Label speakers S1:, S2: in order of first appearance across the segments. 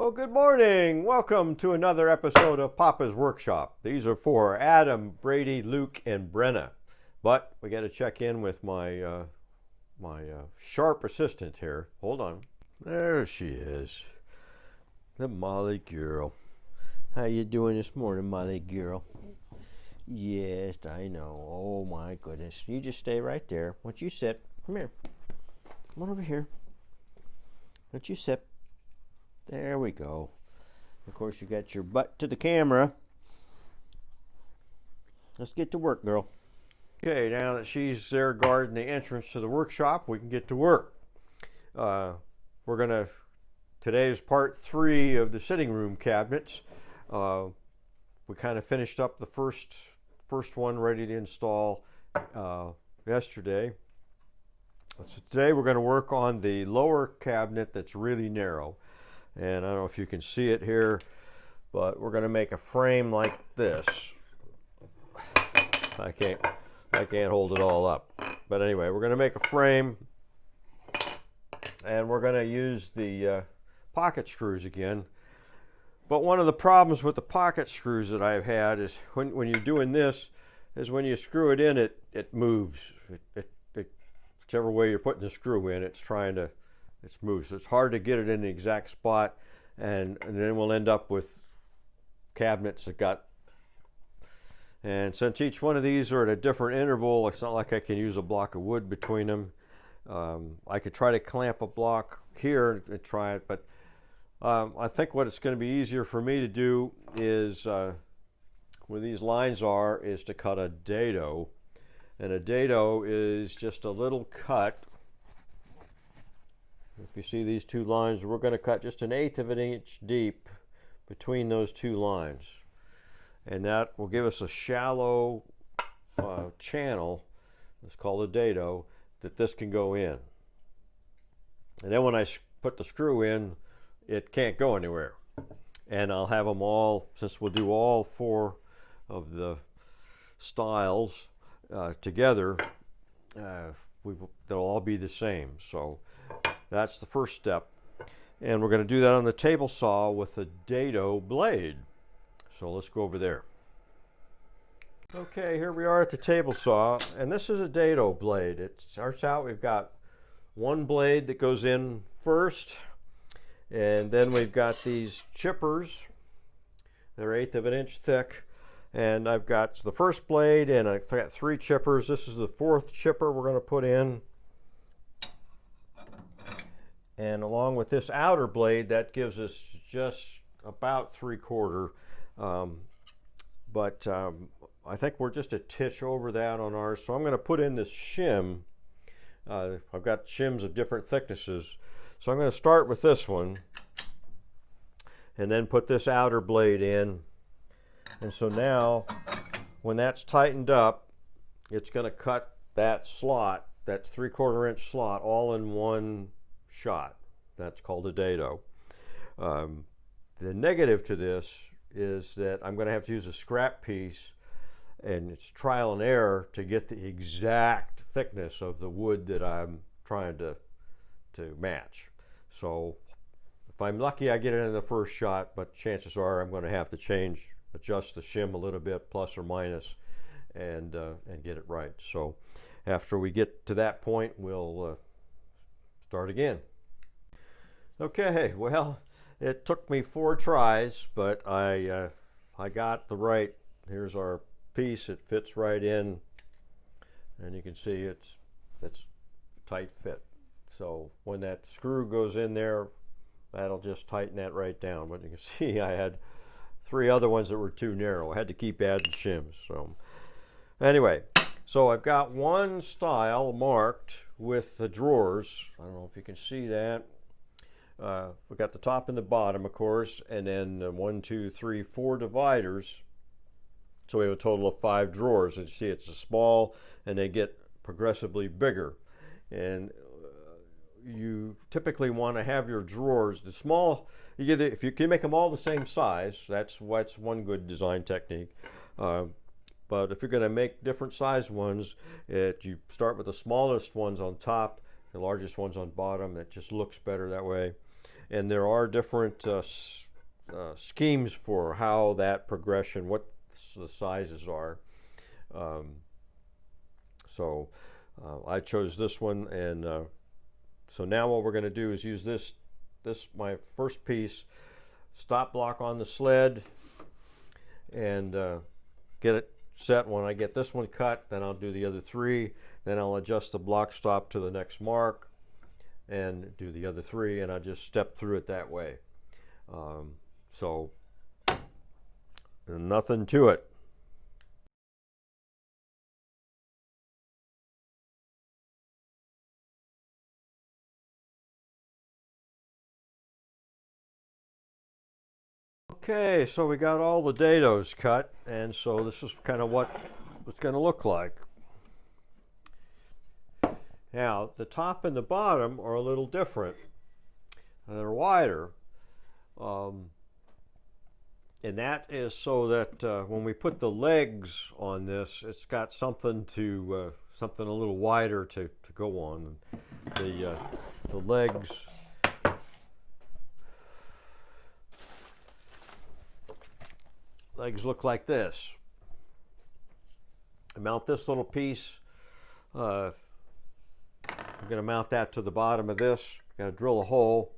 S1: Well, good morning. Welcome to another episode of Papa's Workshop. These are for Adam, Brady, Luke, and Brenna. But we got to check in with my sharp assistant here. Hold on. There she is, the Molly girl. How you doing this morning, Molly girl? Yes, I know. Oh my goodness. You just stay right there. Why don't you sit? Come here. Come on over here. Why don't you sit? There we go. Of course, you got your butt to the camera. Let's get to work, girl. Okay, now that she's there guarding the entrance to the workshop, we can get to work. Today is part 3 of the sitting room cabinets. We kind of finished up the first one ready to install yesterday. So today we're going to work on the lower cabinet that's really narrow. And I don't know if you can see it here, but we're going to make a frame like this. I can't hold it all up. But anyway, we're going to make a frame, and we're going to use the pocket screws again. But one of the problems with the pocket screws that I've had is when you're doing this, is when you screw it in, it moves. Whichever way you're putting the screw in, it moves. So it's hard to get it in the exact spot, and then we'll end up with cabinets and since each one of these are at a different interval, it's not like I can use a block of wood between them. I could try to clamp a block here and try it, but I think what it's going to be easier for me to do is, where these lines are, is to cut a dado. And a dado is just a little cut. If you see these two lines, we're going to cut just 1/8 of an inch deep between those two lines. And that will give us a shallow channel, it's called a dado, that this can go in. And then when I put the screw in, it can't go anywhere. And I'll have them all, since we'll do all 4 of the styles together, they'll all be the same. So that's the first step, and we're going to do that on the table saw with a dado blade. So let's go over there. Okay, here we are at the table saw, and this is a dado blade. It starts out, we've got one blade that goes in first, and then we've got these chippers. They're 1/8 of an inch thick, and I've got the first blade, and I've got 3 chippers. This is the 4th chipper we're going to put in. And along with this outer blade, that gives us just about 3/4. But I think we're just a titch over that on ours. So I'm going to put in this shim. I've got shims of different thicknesses. So I'm going to start with this one and then put this outer blade in. And so now, when that's tightened up, it's going to cut that slot, that 3/4 inch slot, all in one shot. That's called a dado. The negative to this is that I'm going to have to use a scrap piece, and it's trial and error to get the exact thickness of the wood that I'm trying to match. So if I'm lucky, I get it in the first shot, but chances are I'm going to have to adjust the shim a little bit, plus or minus, and get it right. So after we get to that point, we'll start again. Okay, well, it took me 4 tries, but I got the right. Here's our piece. It fits right in, and you can see it's tight fit. So when that screw goes in there, that'll just tighten that right down. But you can see I had 3 other ones that were too narrow. I had to keep adding shims. So anyway, so I've got one style marked with the drawers. I don't know if you can see that. We've got the top and the bottom, of course, and then 1, 2, 3, 4 dividers. So we have a total of 5 drawers. And you see it's a small, and they get progressively bigger. And you typically want to have your drawers, the small, if you can make them all the same size, that's one good design technique. But if you're going to make different size ones, you start with the smallest ones on top, the largest ones on bottom. That just looks better that way. And there are different schemes for how that progression, what the sizes are. So I chose this one, and so now what we're going to do is use this my first piece, stop block on the sled, and get it set. When I get this one cut, then I'll do the other three, then I'll adjust the block stop to the next mark and do the other three, and I just step through it that way. So nothing to it. Okay, so we got all the dados cut, and so this is kind of what it's going to look like. Now, the top and the bottom are a little different. They're wider. And that is so that when we put the legs on this, it's got something to something a little wider to go on. The legs look like this. I mount this little piece. I'm going to mount that to the bottom of this. Got to drill a hole.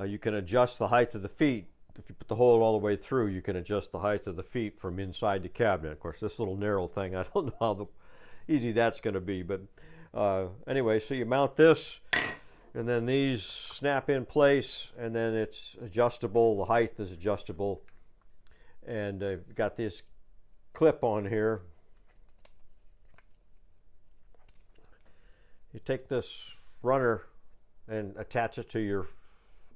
S1: You can adjust the height of the feet. If you put the hole all the way through, you can adjust the height of the feet from inside the cabinet. Of course, this little narrow thing, I don't know how easy that's going to be. But anyway, so you mount this, and then these snap in place, and then it's adjustable. The height is adjustable. And I've got this clip on here. You take this runner and attach it to your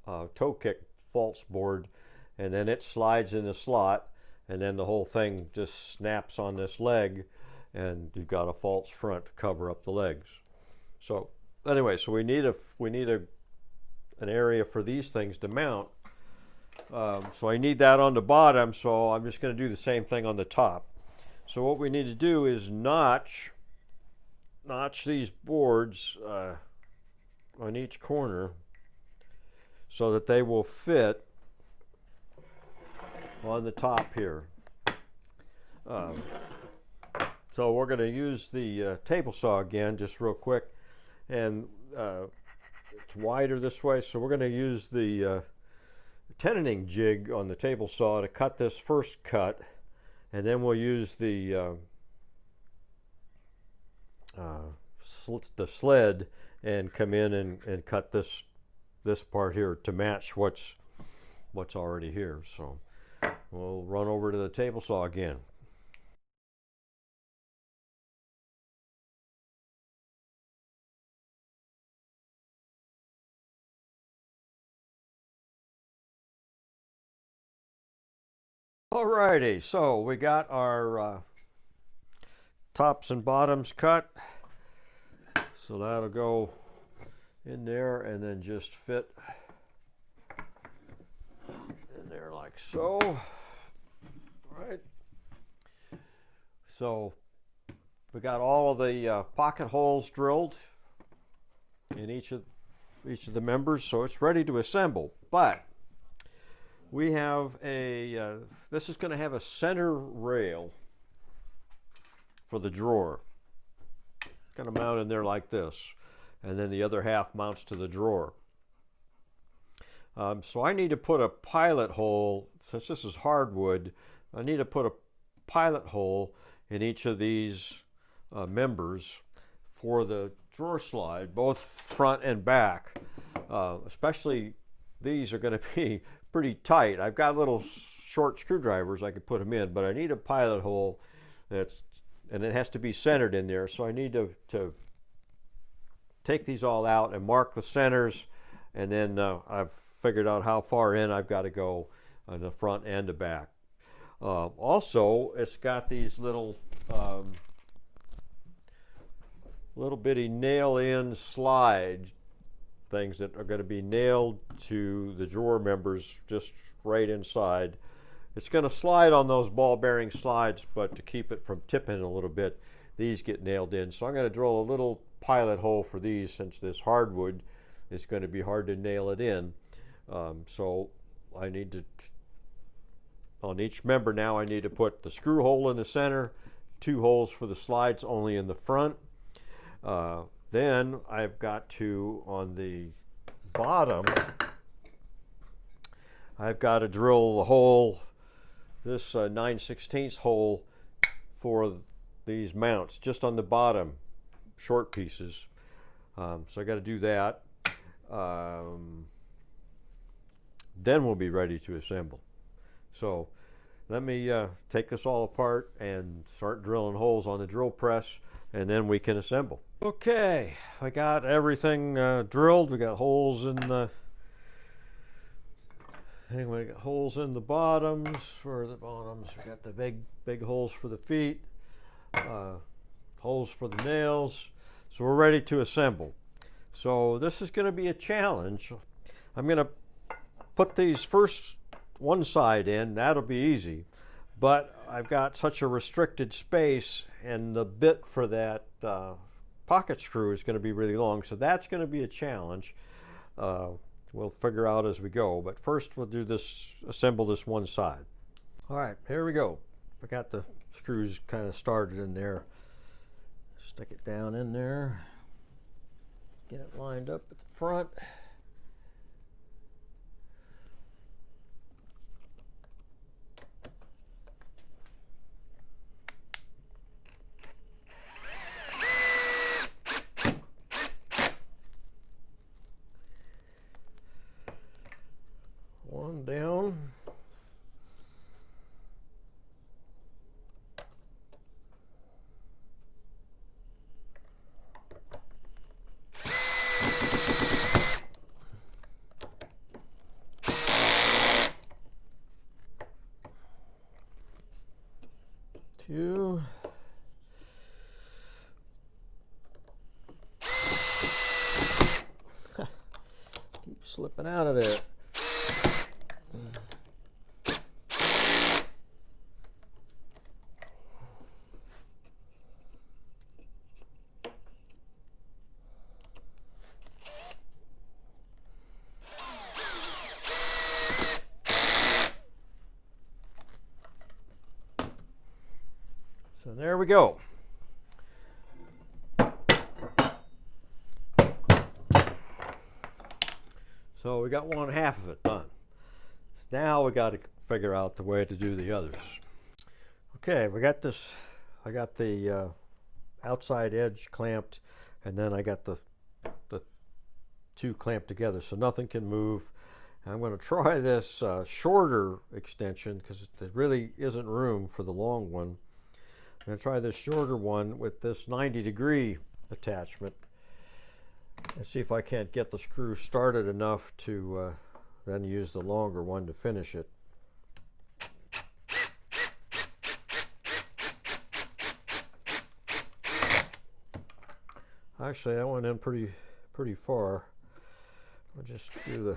S1: toe kick false board, and then it slides in the slot, and then the whole thing just snaps on this leg, and you've got a false front to cover up the legs. So anyway, so we need an area for these things to mount. So I need that on the bottom, so I'm just going to do the same thing on the top. So what we need to do is notch these boards on each corner so that they will fit on the top here. So we're going to use the table saw again, just real quick, and it's wider this way, so we're going to use the tenoning jig on the table saw to cut this first cut, and then we'll use the sled and come in and cut this part here to match what's already here. So we'll run over to the table saw again. Alrighty, so we got our tops and bottoms cut. So that'll go in there and then just fit in there like so. All right. So we got all of the pocket holes drilled in each of the members, so it's ready to assemble. But we have this is going to have a center rail for the drawer. Kind of mount in there like this, and then the other half mounts to the drawer. So I need to put a pilot hole, since this is hardwood, I need to put a pilot hole in each of these members for the drawer slide, both front and back. Especially these are going to be pretty tight. I've got little short screwdrivers I could put them in, but I need a pilot hole and it has to be centered in there. So I need to take these all out and mark the centers, and then I've figured out how far in I've got to go on the front and the back. Also, it's got these little bitty nail-in slide things that are going to be nailed to the drawer members just right inside. It's going to slide on those ball bearing slides, but to keep it from tipping a little bit, these get nailed in. So I'm going to drill a little pilot hole for these, since this hardwood is going to be hard to nail it in. So I need to, on each member now, I need to put the screw hole in the center, 2 holes for the slides only in the front. Then I've got to, on the bottom, I've got to drill the hole, this 9/16 hole for these mounts, just on the bottom, short pieces. So I got to do that. Then we'll be ready to assemble. So let me take this all apart and start drilling holes on the drill press, and then we can assemble. Okay, I got everything drilled. We got holes in the we got holes in the bottoms. For the bottoms, we got the big holes for the feet, holes for the nails. So we're ready to assemble. So this is going to be a challenge. I'm going to put these first one side in. That'll be easy. But I've got such a restricted space, and the bit for that pocket screw is going to be really long. So that's going to be a challenge. We'll figure out as we go. But first we'll do this, assemble this one side. All right, here we go. I got the screws kind of started in there. Stick it down in there. Get it lined up at the front. One down. Two. Keep slipping out of there. So there we go. So we got 1/2 of it done. Now we got to figure out the way to do the others. Okay, we got this. I got the outside edge clamped, and then I got the 2 clamped together, so nothing can move. I'm going to try this shorter extension because there really isn't room for the long one. I'm going to try this shorter one with this 90-degree attachment and see if I can't get the screw started enough to then use the longer one to finish it. Actually, that went in pretty far. I'll just do the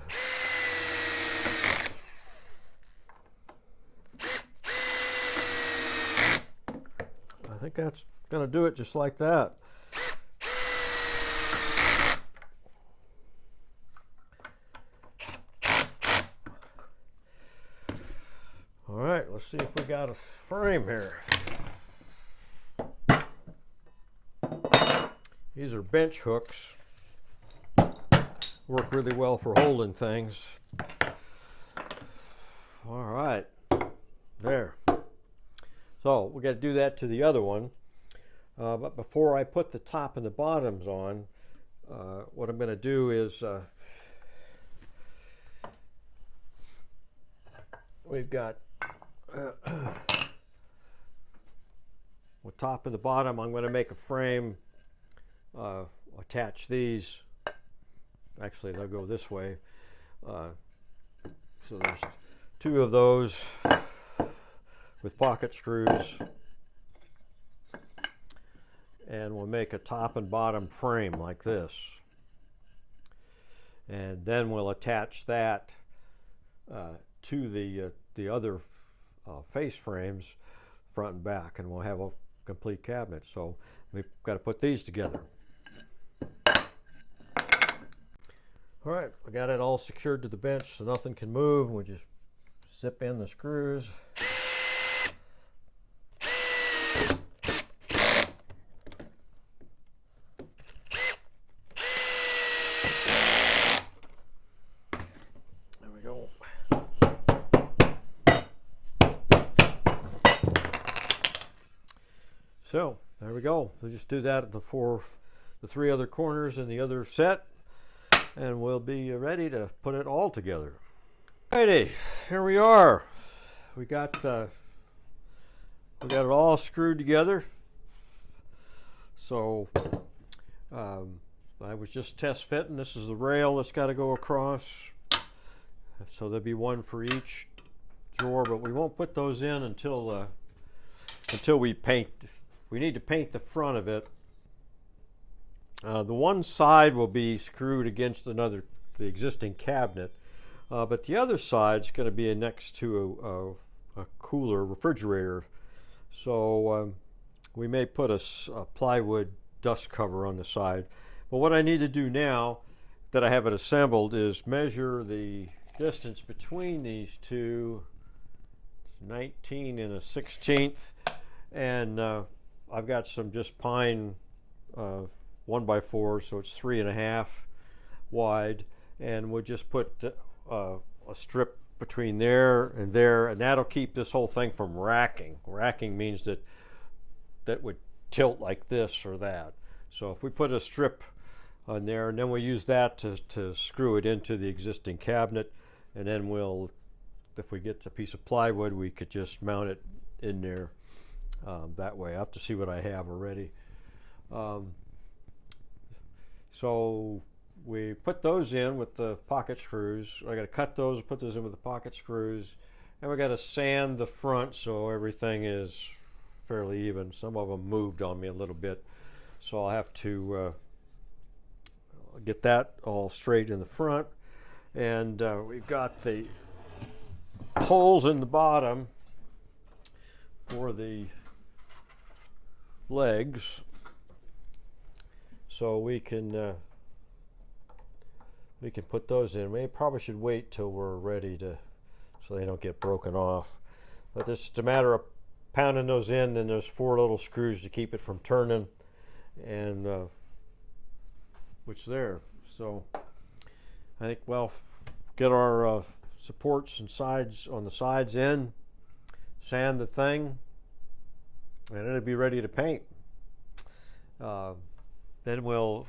S1: I think that's going to do it just like that. All right, let's see if we got a frame here. These are bench hooks. Work really well for holding things. All right, there. So we got to do that to the other one. But before I put the top and the bottoms on, what I'm going to do is we've got with top and the bottom. I'm going to make a frame. Attach these. Actually, they'll go this way. So there's 2 of those with pocket screws, and we'll make a top and bottom frame like this, and then we'll attach that to the other face frames, front and back, and we'll have a complete cabinet. So we've got to put these together. All right, I got it all secured to the bench so nothing can move. We just zip in the screws. There we go. So there we go. We'll just do that at the three other corners in the other set, and we'll be ready to put it all together. Alrighty, here we are. We got it all screwed together. So I was just test fitting. This is the rail that's got to go across. So there'll be one for each drawer, but we won't put those in until we paint. We need to paint the front of it. The one side will be screwed against the existing cabinet, but the other side's going to be next to a cooler refrigerator. So we may put a plywood dust cover on the side. But what I need to do now that I have it assembled is measure the distance between these two. It's 19 1/16, and I've got some just pine 1x4, so it's 3.5 wide, and we'll just put a strip between there, and that'll keep this whole thing from racking. Racking means that would tilt like this or that. So if we put a strip on there, and then we'll use that to screw it into the existing cabinet, and then if we get a piece of plywood, we could just mount it in there that way. I have to see what I have already. So we put those in with the pocket screws. I got to cut those and put those in with the pocket screws, and we got to sand the front so everything is fairly even. Some of them moved on me a little bit, so I'll have to get that all straight in the front. And we've got the holes in the bottom for the legs, so we can put those in. We probably should wait till we're ready so they don't get broken off. But this is a matter of pounding those in, and there's 4 little screws to keep it from turning, and which there. So I think get our supports and sides on the sides in, sand the thing, and it'll be ready to paint. Then we'll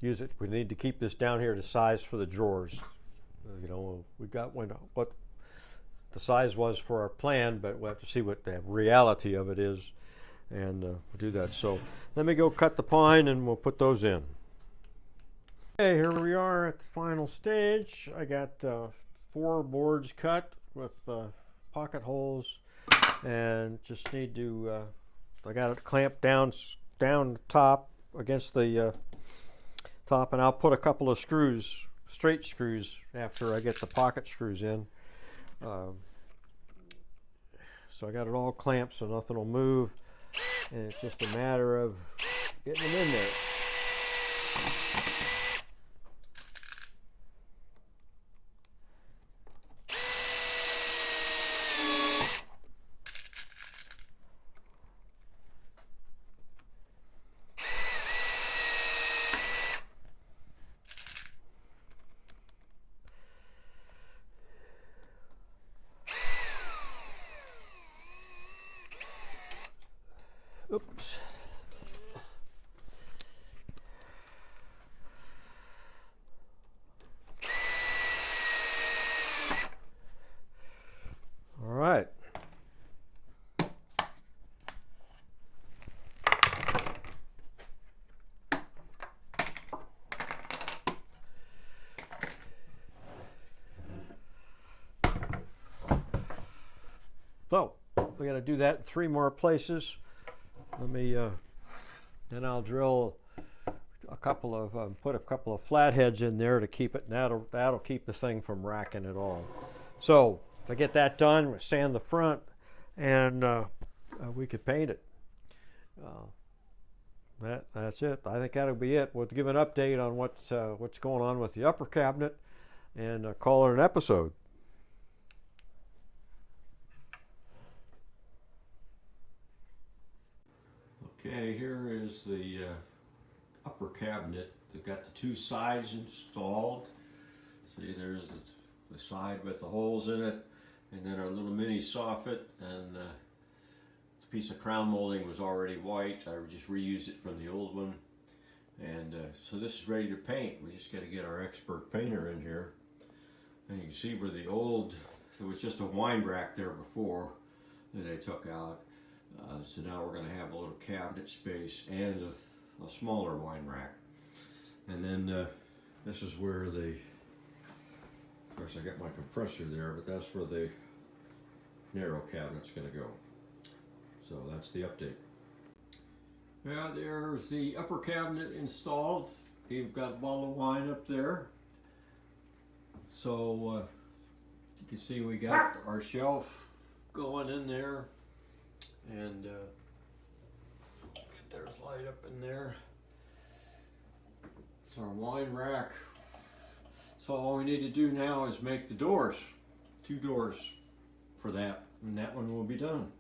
S1: use it. We need to keep this down here to size for the drawers. We got what the size was for our plan, but we'll have to see what the reality of it is, and we'll do that. So let me go cut the pine, and we'll put those in. Okay, here we are at the final stage. I got 4 boards cut with pocket holes, and just need to I got it clamped down the top against the top, and I'll put a couple of screws, straight screws, after I get the pocket screws in. So I got it all clamped so nothing will move, and it's just a matter of getting them in there. Oops. All right. So we got to do that in 3 more places. Let me, then I'll drill a couple of, put a couple of flatheads in there to keep it, and that'll keep the thing from racking at all. So if I get that done, we'll sand the front, and we could paint it. That's it. I think that'll be it. We'll give an update on what's going on with the upper cabinet and call it an episode. Okay, here is the upper cabinet. They've got the two sides installed. See, there's the side with the holes in it, and then our little mini soffit, and the piece of crown molding was already white. I just reused it from the old one, and so this is ready to paint. We just got to get our expert painter in here. And you can see where the old, there was just a wine rack there before that I took out. So now we're going to have a little cabinet space and a smaller wine rack. And then this is where the, of course I got my compressor there, but that's where the narrow cabinet's going to go. So that's the update. Yeah, there's the upper cabinet installed. You've got a bottle of wine up there. So you can see we got our shelf going in there. And there's light up in there. It's our wine rack. So all we need to do now is make the doors. 2 doors for that, and that one will be done.